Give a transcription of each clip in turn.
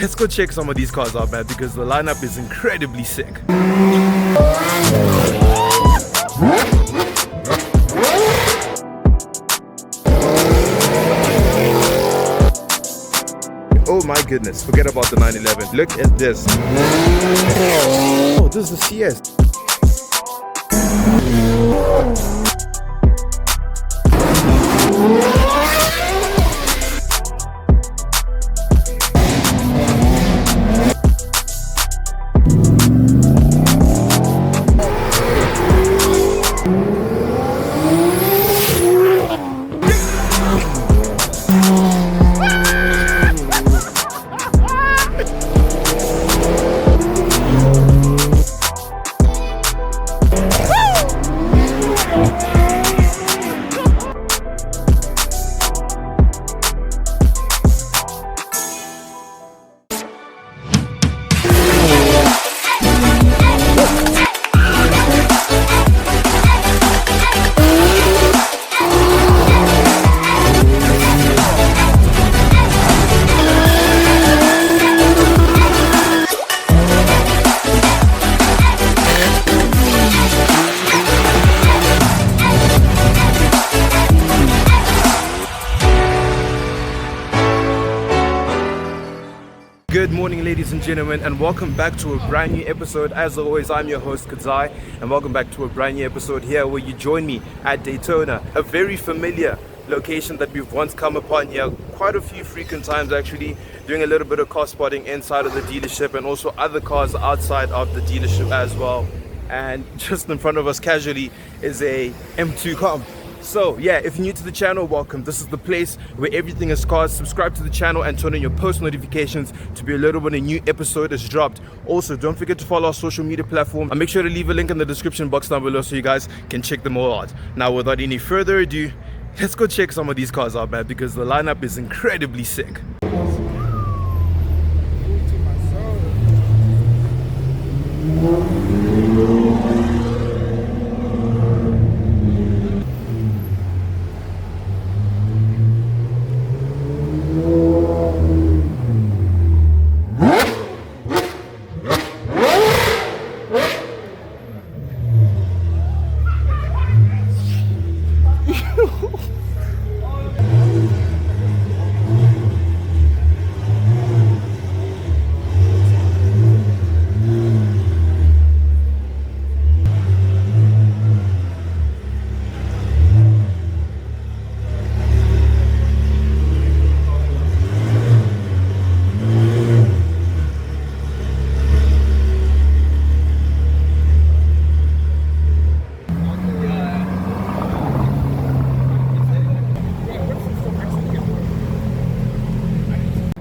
Let's go check some of these cars out, man, because the lineup is incredibly sick. Oh my goodness, forget about the 911. Look at this. Oh, this is the CS. Good morning, ladies and gentlemen, and welcome back to a brand new episode. As always, I'm your host Kudzai, and welcome back to a brand new episode here where you join me at Daytona, a very familiar location that we've once come upon here quite a few frequent times, actually doing a little bit of car spotting inside of the dealership and also other cars outside of the dealership as well. And just in front of us casually is a M2 Comp. So yeah, if you're new to the channel, welcome. This is the place where everything is cars. Subscribe to the channel and turn on your post notifications to be alerted when a new episode is dropped. Also, don't forget to follow our social media platform and make sure to leave a link in the description box down below so you guys can check them all out. Now, without any further ado, let's go check some of these cars out, man, because the lineup is incredibly sick.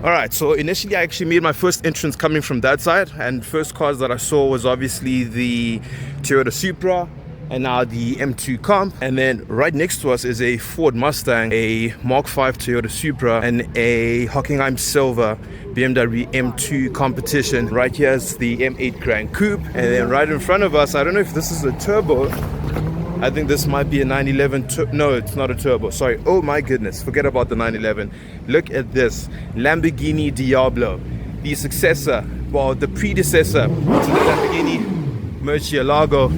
Alright, so initially I actually made my first entrance coming from that side, and first cars that I saw was obviously the Toyota Supra and now the M2 Comp, and then right next to us is a Ford Mustang, a Mark V Toyota Supra, and a Hockenheim Silver BMW M2 competition. Right here is the M8 Grand Coupe, and then right in front of us, I don't know if this is a turbo, I think this might be a 911. No, it's not a turbo. Sorry. Oh my goodness. Forget about the 911. Look at this Lamborghini Diablo, the successor, well, the predecessor to the Lamborghini Murcielago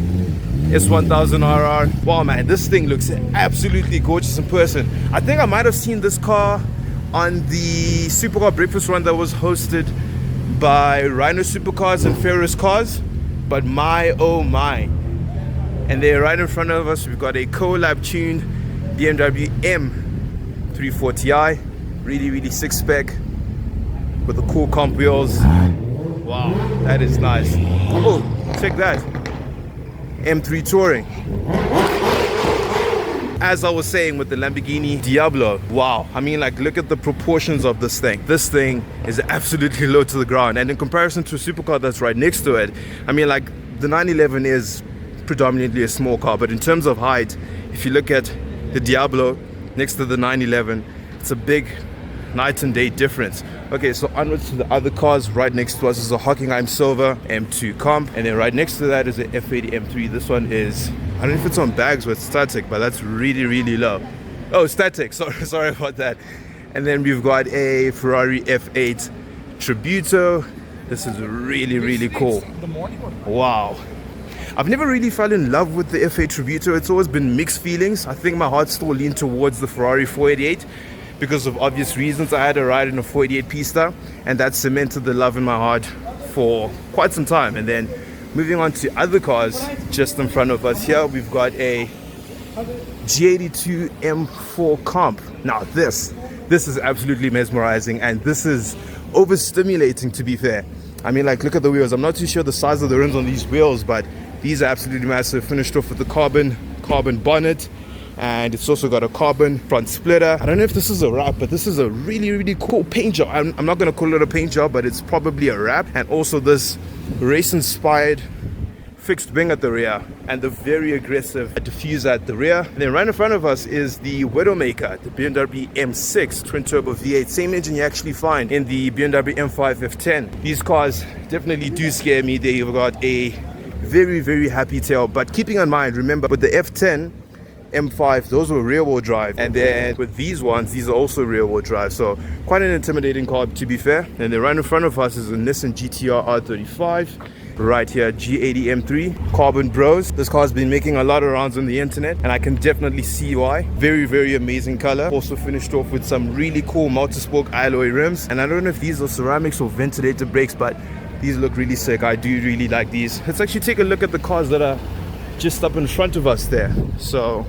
S1000RR. Wow, man, this thing looks absolutely gorgeous in person. I think I might have seen this car on the supercar breakfast run that was hosted by Rhino Supercars and Ferris Cars. But my, oh my. And there right in front of us, we've got a collab tuned BMW M340i, really sick spec with the cool comp wheels. Wow, that is nice. Oh, check that, M3 Touring. As I was saying with the Lamborghini Diablo, wow, I mean, like, look at the proportions of this thing. This thing is absolutely low to the ground, and in comparison to a supercar that's right next to it, I mean, like, the 911 is predominantly a small car, but in terms of height, if you look at the Diablo next to the 911, it's a big night and day difference. Okay, so onwards to the other cars. Right next to us is a Hockenheim Silver M2 Comp, and then right next to that is an F80 M3. This one is, I don't know if it's on bags with static, but that's really low. Oh, static, sorry about that. And then we've got a Ferrari F8 Tributo. This is really, really cool. Wow. I've never really fell in love with the F8 Tributo. It's always been mixed feelings. I think my heart still leaned towards the Ferrari 488 because of obvious reasons. I had a ride in a 488 Pista, and that cemented the love in my heart for quite some time. And then moving on to other cars, just in front of us here, we've got a G82 M4 Comp. Now this is absolutely mesmerizing, and this is overstimulating, to be fair. I mean, like, look at the wheels. I'm not too sure the size of the rims on these wheels, but these are absolutely massive. Finished off with the carbon bonnet, and it's also got a carbon front splitter. I don't know if this is a wrap, but this is a really, really cool paint job. I'm not going to call it a paint job, but it's probably a wrap. And also this race-inspired fixed wing at the rear, and the very aggressive diffuser at the rear. And then right in front of us is the Widowmaker, the BMW M6 twin turbo V8, same engine you actually find in the BMW M5 F10. These cars definitely do scare me. They've got a very, very happy tail, but keeping in mind, remember, with the F10 M5, those were rear wheel drive, and then with these ones, these are also rear wheel drive, so quite an intimidating car, to be fair. And then right in front of us is a Nissan GTR R35. Right here, G80 M3 Carbon Bros. This car's been making a lot of rounds on the internet, and I can definitely see why. Very, very amazing color. Also finished off with some really cool multi-spoke alloy rims, and I don't know if these are ceramics or ventilated brakes, but these look really sick. I do really like these. Let's actually take a look at the cars that are just up in front of us there. So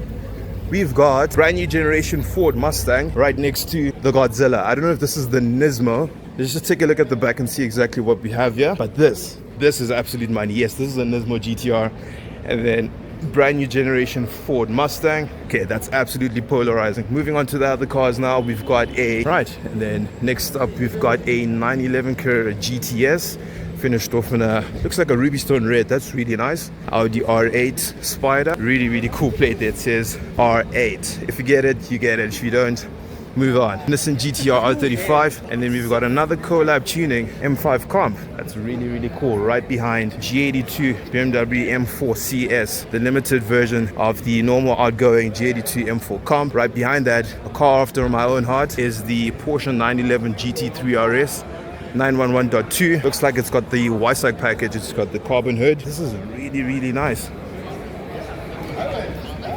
we've got brand new generation Ford Mustang right next to the Godzilla. I don't know if this is the Nismo. Let's just take a look at the back and see exactly what we have here. But this is absolute money. Yes, this is a Nismo GTR, and then brand new generation Ford Mustang. Okay, that's absolutely polarizing. Moving on to the other cars now, we've got a and then next up we've got a 911 Carrera GTS, finished off in a, looks like a ruby stone red. That's really nice. Audi R8 Spyder, really, really cool plate that says R8. If you get it, you get it. If you don't, move on. Nissan GTR R35, and then we've got another collab tuning M5 Comp. That's really, really cool. Right behind G82 BMW M4 CS, the limited version of the normal outgoing G82 M4 Comp. Right behind that, a car after my own heart, is the Porsche 911 GT3 RS 911.2. Looks like it's got the Y-Side package. It's got the carbon hood. This is really, really nice.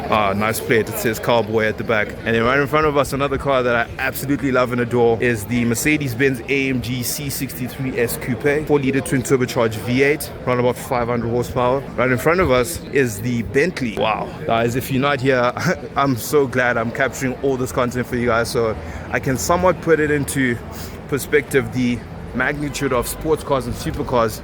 Nice plate. It says Cowboy at the back. And then right in front of us, another car that I absolutely love and adore is the Mercedes-Benz AMG C63S Coupe, 4-liter twin turbocharged V8, around about 500 horsepower. Right in front of us is the Bentley. Wow, guys, if you're not here, I'm so glad I'm capturing all this content for you guys, so I can somewhat put it into perspective, the magnitude of sports cars and supercars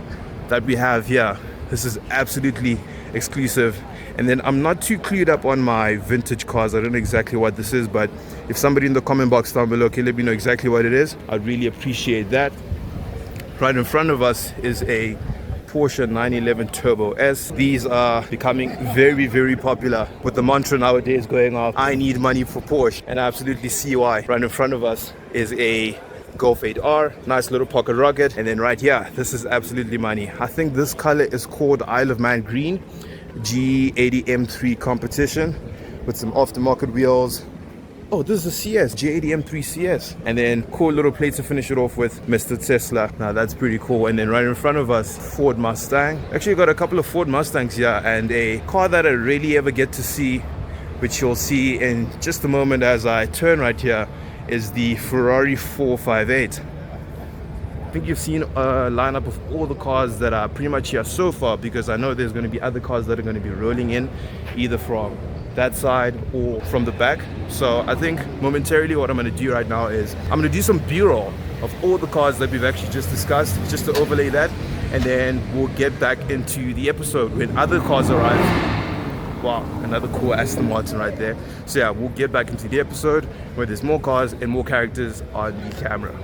that we have here. This is absolutely exclusive. And then I'm not too clued up on my vintage cars. I don't know exactly what this is, but if somebody in the comment box down below can let me know exactly what it is, I'd really appreciate that. Right in front of us is a Porsche 911 Turbo S. These are becoming very, very popular, with the mantra nowadays going off, I need money for Porsche, and I absolutely see why. Right in front of us is a Golf 8R, nice little pocket rocket. And then right here, this is absolutely money. I think this color is called Isle of Man Green, G80 M3 competition with some aftermarket wheels. Oh, this is a CS, G80 M3 CS. And then cool little plate to finish it off with, Mr. Tesla. Now that's pretty cool. And then right in front of us, Ford Mustang. Actually got a couple of Ford Mustangs here, and a car that I rarely ever get to see, which you'll see in just a moment as I turn right here, is the Ferrari 458. I think you've seen a lineup of all the cars that are pretty much here so far, because I know there's going to be other cars that are going to be rolling in either from that side or from the back. So I think momentarily what I'm going to do right now is I'm going to do some b-roll of all the cars that we've actually just discussed, just to overlay that, and then we'll get back into the episode when other cars arrive. Wow, another cool Aston Martin right there. So yeah, we'll get back into the episode where there's more cars and more characters on the camera.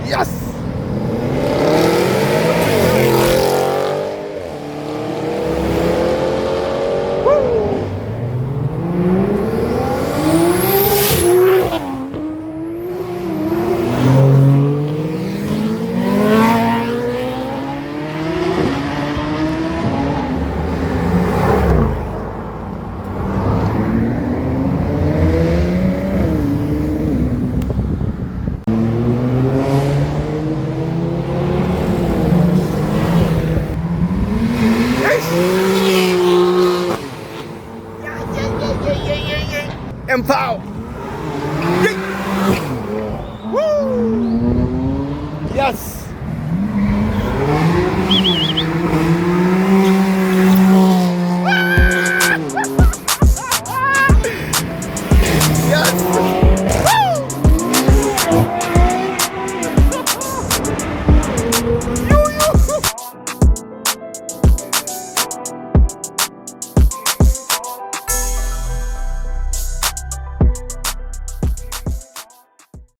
Yes! Empower! Woo! Yes!